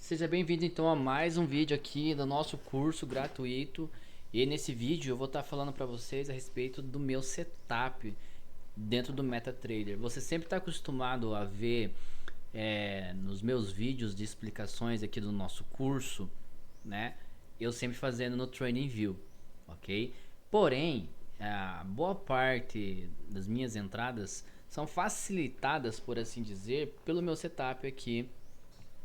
Seja bem-vindo então a mais um vídeo aqui do nosso curso gratuito. E nesse vídeo eu vou estar falando para vocês a respeito do meu setup dentro do MetaTrader. Você sempre está acostumado a ver nos meus vídeos de explicações aqui do nosso curso, né? Eu sempre fazendo no TradingView, ok? Porém, a boa parte das minhas entradas são facilitadas, por assim dizer, pelo meu setup aqui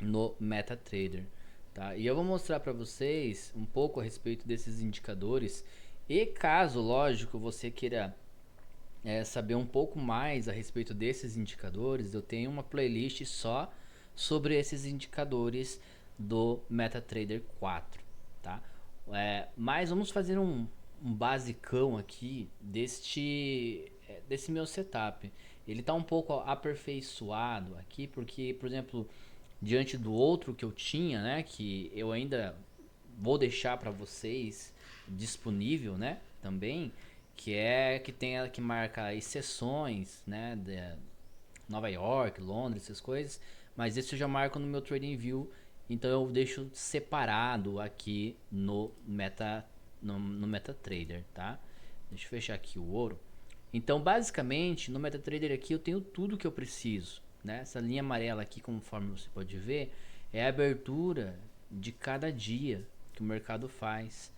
no MetaTrader, tá? E eu vou mostrar para vocês um pouco a respeito desses indicadores e caso, lógico, você queira saber um pouco mais a respeito desses indicadores, eu tenho uma playlist só sobre esses indicadores do MetaTrader 4, tá? Mas vamos fazer um basicão aqui desse meu setup. Ele está um pouco aperfeiçoado aqui porque, por exemplo, diante do outro que eu tinha, né, que eu ainda vou deixar para vocês disponível, né, também, que tem ela que marca as sessões, né, de Nova York, Londres, essas coisas, mas esse eu já marco no meu TradingView, então eu deixo separado aqui no MetaTrader, tá? Deixa eu fechar aqui o ouro. Então, basicamente, no MetaTrader aqui eu tenho tudo que eu preciso, né? Essa linha amarela aqui, conforme você pode ver, é a abertura de cada dia que o mercado faz.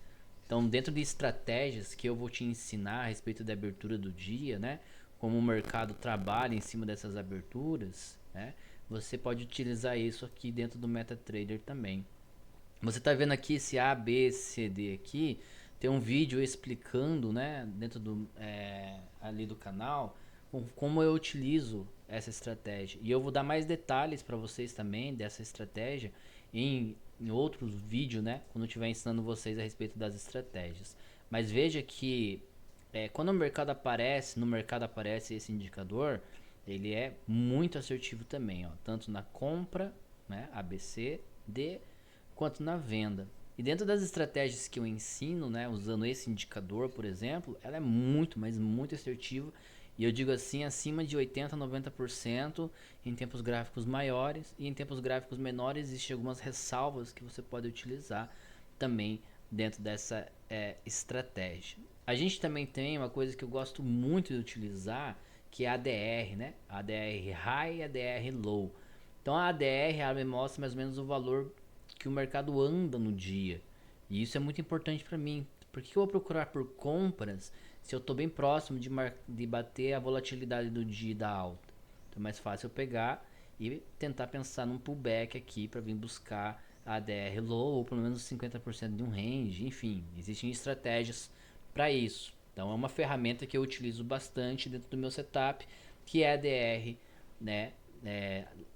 Então, dentro de estratégias que eu vou te ensinar a respeito da abertura do dia, né? Como o mercado trabalha em cima dessas aberturas, né? Você pode utilizar isso aqui dentro do MetaTrader também. Você está vendo aqui esse A, B, C, D aqui. Tem um vídeo explicando, né, dentro ali do canal, como eu utilizo essa estratégia. E eu vou dar mais detalhes para vocês também dessa estratégia em outros vídeos, né, quando eu estiver ensinando vocês a respeito das estratégias. Mas veja que quando o mercado aparece, no mercado aparece esse indicador, ele é muito assertivo também, ó, tanto na compra, né, ABC, D, quanto na venda. E dentro das estratégias que eu ensino, né, usando esse indicador, por exemplo, ela é muito, mas muito assertiva. E eu digo assim, acima de 80 a 90% em tempos gráficos maiores. E em tempos gráficos menores existem algumas ressalvas que você pode utilizar também dentro dessa estratégia. A gente também tem uma coisa que eu gosto muito de utilizar, que é a ADR, né? A ADR High e a ADR Low. Então a ADR ela me mostra mais ou menos o valor que o mercado anda no dia. E isso é muito importante para mim. Por que eu vou procurar por compras se eu estou bem próximo de bater a volatilidade do dia e da alta? Então é mais fácil eu pegar e tentar pensar num pullback aqui para vir buscar a ADR low ou pelo menos 50% de um range. Enfim, existem estratégias para isso. Então é uma ferramenta que eu utilizo bastante dentro do meu setup, que é a ADR, né,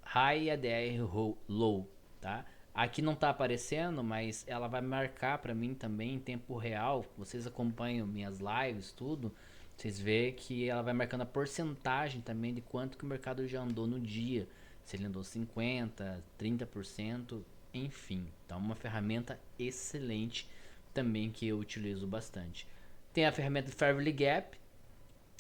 high e ADR low, tá? Aqui não está aparecendo, mas ela vai marcar para mim também em tempo real. Vocês acompanham minhas lives, tudo. Vocês vê que ela vai marcando a porcentagem também de quanto que o mercado já andou no dia. Se ele andou 50, 30%, enfim. Então, uma ferramenta excelente também que eu utilizo bastante. Tem a ferramenta Fairly Gap.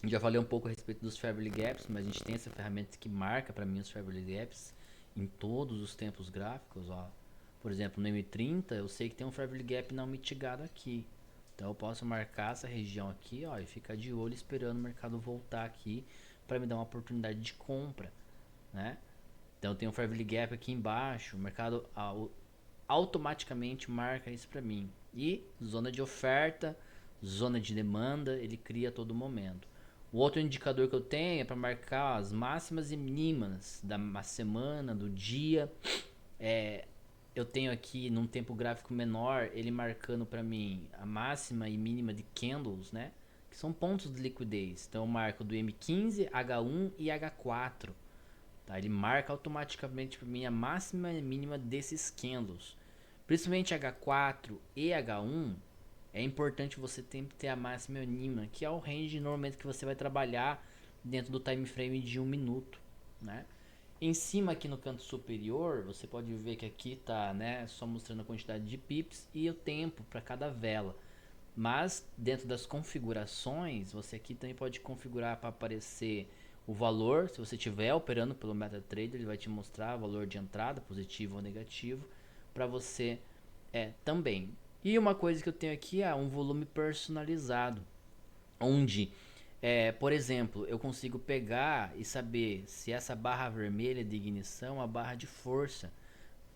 Já falei um pouco a respeito dos Fairly Gaps, mas a gente tem essa ferramenta que marca para mim os Fairly Gaps em todos os tempos gráficos, ó. Por exemplo, no M30 eu sei que tem um Fairly Gap não mitigado aqui. Então eu posso marcar essa região aqui, ó, e ficar de olho esperando o mercado voltar aqui para me dar uma oportunidade de compra, né? Então tem um Fairly Gap aqui embaixo, o mercado automaticamente marca isso para mim. E zona de oferta, zona de demanda, ele cria a todo momento. O outro indicador que eu tenho é para marcar as máximas e mínimas da semana, do dia. Eu tenho aqui num tempo gráfico menor, ele marcando para mim a máxima e mínima de candles, né? Que são pontos de liquidez. Então eu marco do M15, H1 e H4. Tá? Ele marca automaticamente para mim a máxima e mínima desses candles. Principalmente H4 e H1, é importante você sempre ter a máxima e mínima, que é o range normalmente que você vai trabalhar dentro do time frame de 1 minuto, né? Em cima aqui no canto superior, você pode ver que aqui está, né, só mostrando a quantidade de pips e o tempo para cada vela. Mas dentro das configurações, você aqui também pode configurar para aparecer o valor. Se você estiver operando pelo MetaTrader, ele vai te mostrar o valor de entrada, positivo ou negativo. para você também. E uma coisa que eu tenho aqui é um volume personalizado, onde, por exemplo, eu consigo pegar e saber se essa barra vermelha de ignição é uma barra de força.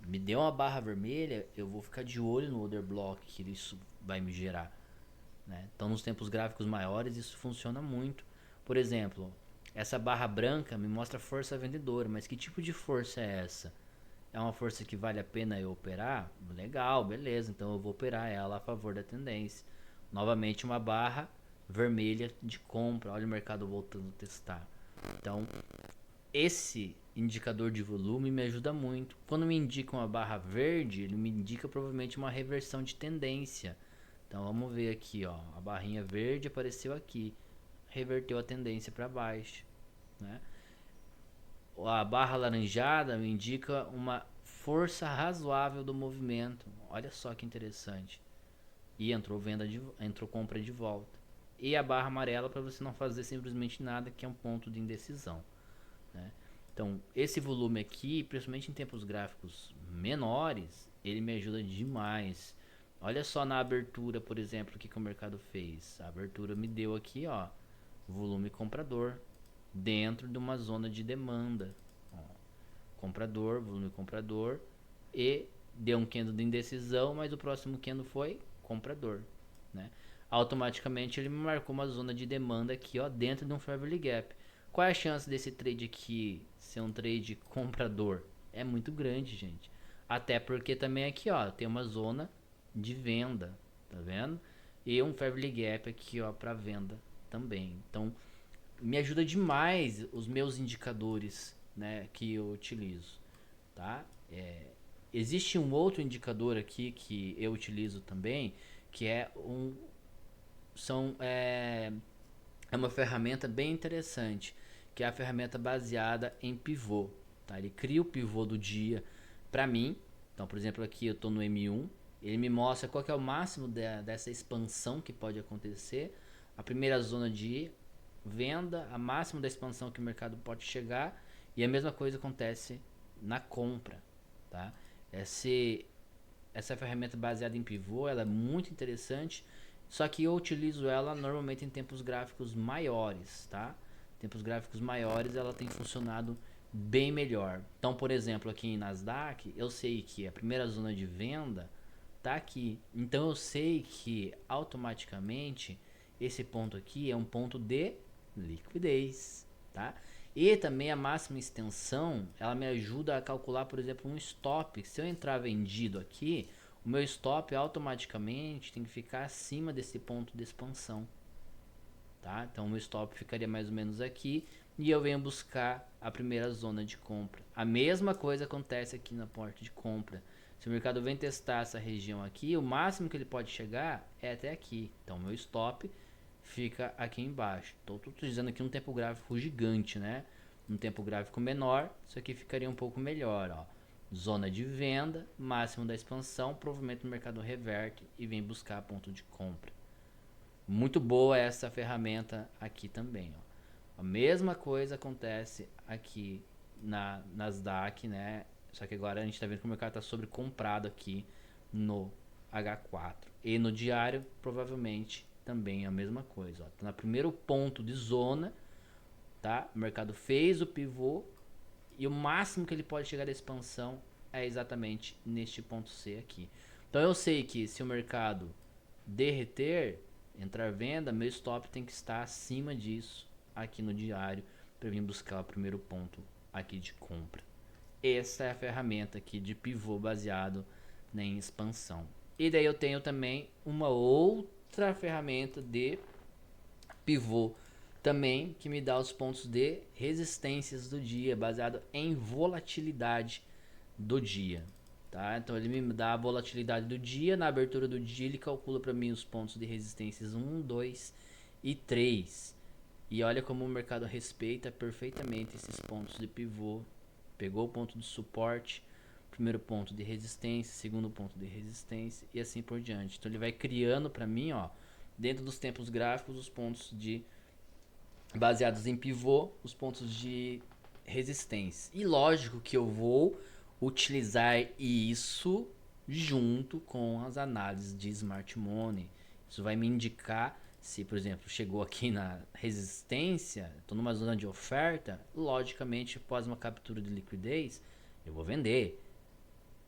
Me deu uma barra vermelha, eu vou ficar de olho no order block que isso vai me gerar, né? Então, nos tempos gráficos maiores, isso funciona muito. Por exemplo, essa barra branca me mostra força vendedora, mas que tipo de força é essa? É uma força que vale a pena eu operar? Legal, beleza, então eu vou operar ela a favor da tendência. Novamente uma barra vermelha de compra, olha o mercado voltando a testar. Então, esse indicador de volume me ajuda muito. Quando me indica uma barra verde, ele me indica provavelmente uma reversão de tendência. Então vamos ver aqui, ó, a barrinha verde apareceu aqui, reverteu a tendência para baixo, né? A barra laranjada me indica uma força razoável do movimento. Olha só que interessante. E entrou compra de volta. E a barra amarela para você não fazer simplesmente nada, que é um ponto de indecisão, né? Então, esse volume aqui, principalmente em tempos gráficos menores, ele me ajuda demais. Olha só na abertura, por exemplo, o que o mercado fez. A abertura me deu aqui, ó, volume comprador dentro de uma zona de demanda. Ó, comprador, volume comprador, e deu um candle de indecisão, mas o próximo candle foi comprador, né? Automaticamente ele me marcou uma zona de demanda aqui, ó, dentro de um fair value gap. Qual é a chance desse trade aqui ser um trade comprador? É muito grande, gente. Até porque também aqui, ó, tem uma zona de venda, tá vendo? E um fair value gap aqui, ó, para venda também. Então, me ajuda demais os meus indicadores, né, que eu utilizo, tá? Existe um outro indicador aqui que eu utilizo também, que é uma ferramenta bem interessante, que é a ferramenta baseada em pivô, tá? Ele cria o pivô do dia para mim. Então, por exemplo, aqui eu estou no M1, ele me mostra qual que é o máximo dessa expansão que pode acontecer, a primeira zona de venda, a máximo da expansão que o mercado pode chegar, e a mesma coisa acontece na compra, tá? Essa ferramenta baseada em pivô, ela é muito interessante, só que eu utilizo ela normalmente em tempos gráficos maiores, tá? Tempos gráficos maiores ela tem funcionado bem melhor. Então, por exemplo, aqui em Nasdaq, eu sei que a primeira zona de venda tá aqui. Então eu sei que automaticamente esse ponto aqui é um ponto de liquidez, tá? E também a máxima extensão, ela me ajuda a calcular, por exemplo, um stop. Se eu entrar vendido aqui, o meu stop automaticamente tem que ficar acima desse ponto de expansão, tá? Então o meu stop ficaria mais ou menos aqui e eu venho buscar a primeira zona de compra. A mesma coisa acontece aqui na porta de compra. Se o mercado vem testar essa região aqui, o máximo que ele pode chegar é até aqui. Então o meu stop fica aqui embaixo. Estou utilizando aqui um tempo gráfico gigante, né? Um tempo gráfico menor, isso aqui ficaria um pouco melhor, ó. Zona de venda, máximo da expansão, provavelmente o mercado reverte e vem buscar ponto de compra. Muito boa essa ferramenta aqui também, ó. A mesma coisa acontece aqui na Nasdaq, né? Só que agora a gente está vendo que o mercado está sobrecomprado aqui no H4. E no diário, provavelmente, também é a mesma coisa. Ó. Tá no primeiro ponto de zona, tá? O mercado fez o pivô e o máximo que ele pode chegar da expansão é exatamente neste ponto C aqui. Então eu sei que se o mercado derreter, entrar venda, meu stop tem que estar acima disso aqui no diário para vir buscar o primeiro ponto aqui de compra. Essa é a ferramenta aqui de pivô baseado em expansão. E daí eu tenho também uma outra ferramenta de pivô também que me dá os pontos de resistências do dia, baseado em volatilidade do dia, tá? Então ele me dá a volatilidade do dia, na abertura do dia ele calcula para mim os pontos de resistências 1, 2 e 3. E olha como o mercado respeita perfeitamente esses pontos de pivô. Pegou o ponto de suporte, primeiro ponto de resistência, segundo ponto de resistência e assim por diante. Então ele vai criando para mim, ó, dentro dos tempos gráficos, os pontos de baseados em pivô, os pontos de resistência. E lógico que eu vou utilizar isso junto com as análises de Smart Money. Isso vai me indicar se, por exemplo, chegou aqui na resistência, estou numa zona de oferta, logicamente, após uma captura de liquidez, eu vou vender.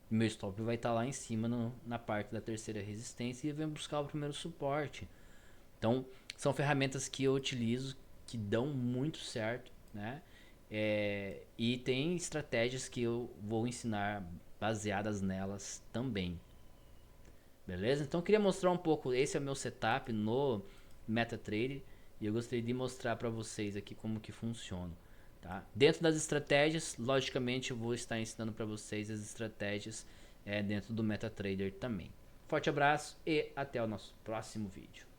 Meu stop vai estar lá em cima na parte da terceira resistência e eu venho buscar o primeiro suporte. Então, são ferramentas que eu utilizo que dão muito certo, né? E tem estratégias que eu vou ensinar baseadas nelas também. Beleza? Então eu queria mostrar um pouco, esse é o meu setup no MetaTrader e eu gostaria de mostrar para vocês aqui como que funciona. Tá? Dentro das estratégias, logicamente eu vou estar ensinando para vocês as estratégias dentro do MetaTrader também. Forte abraço e até o nosso próximo vídeo.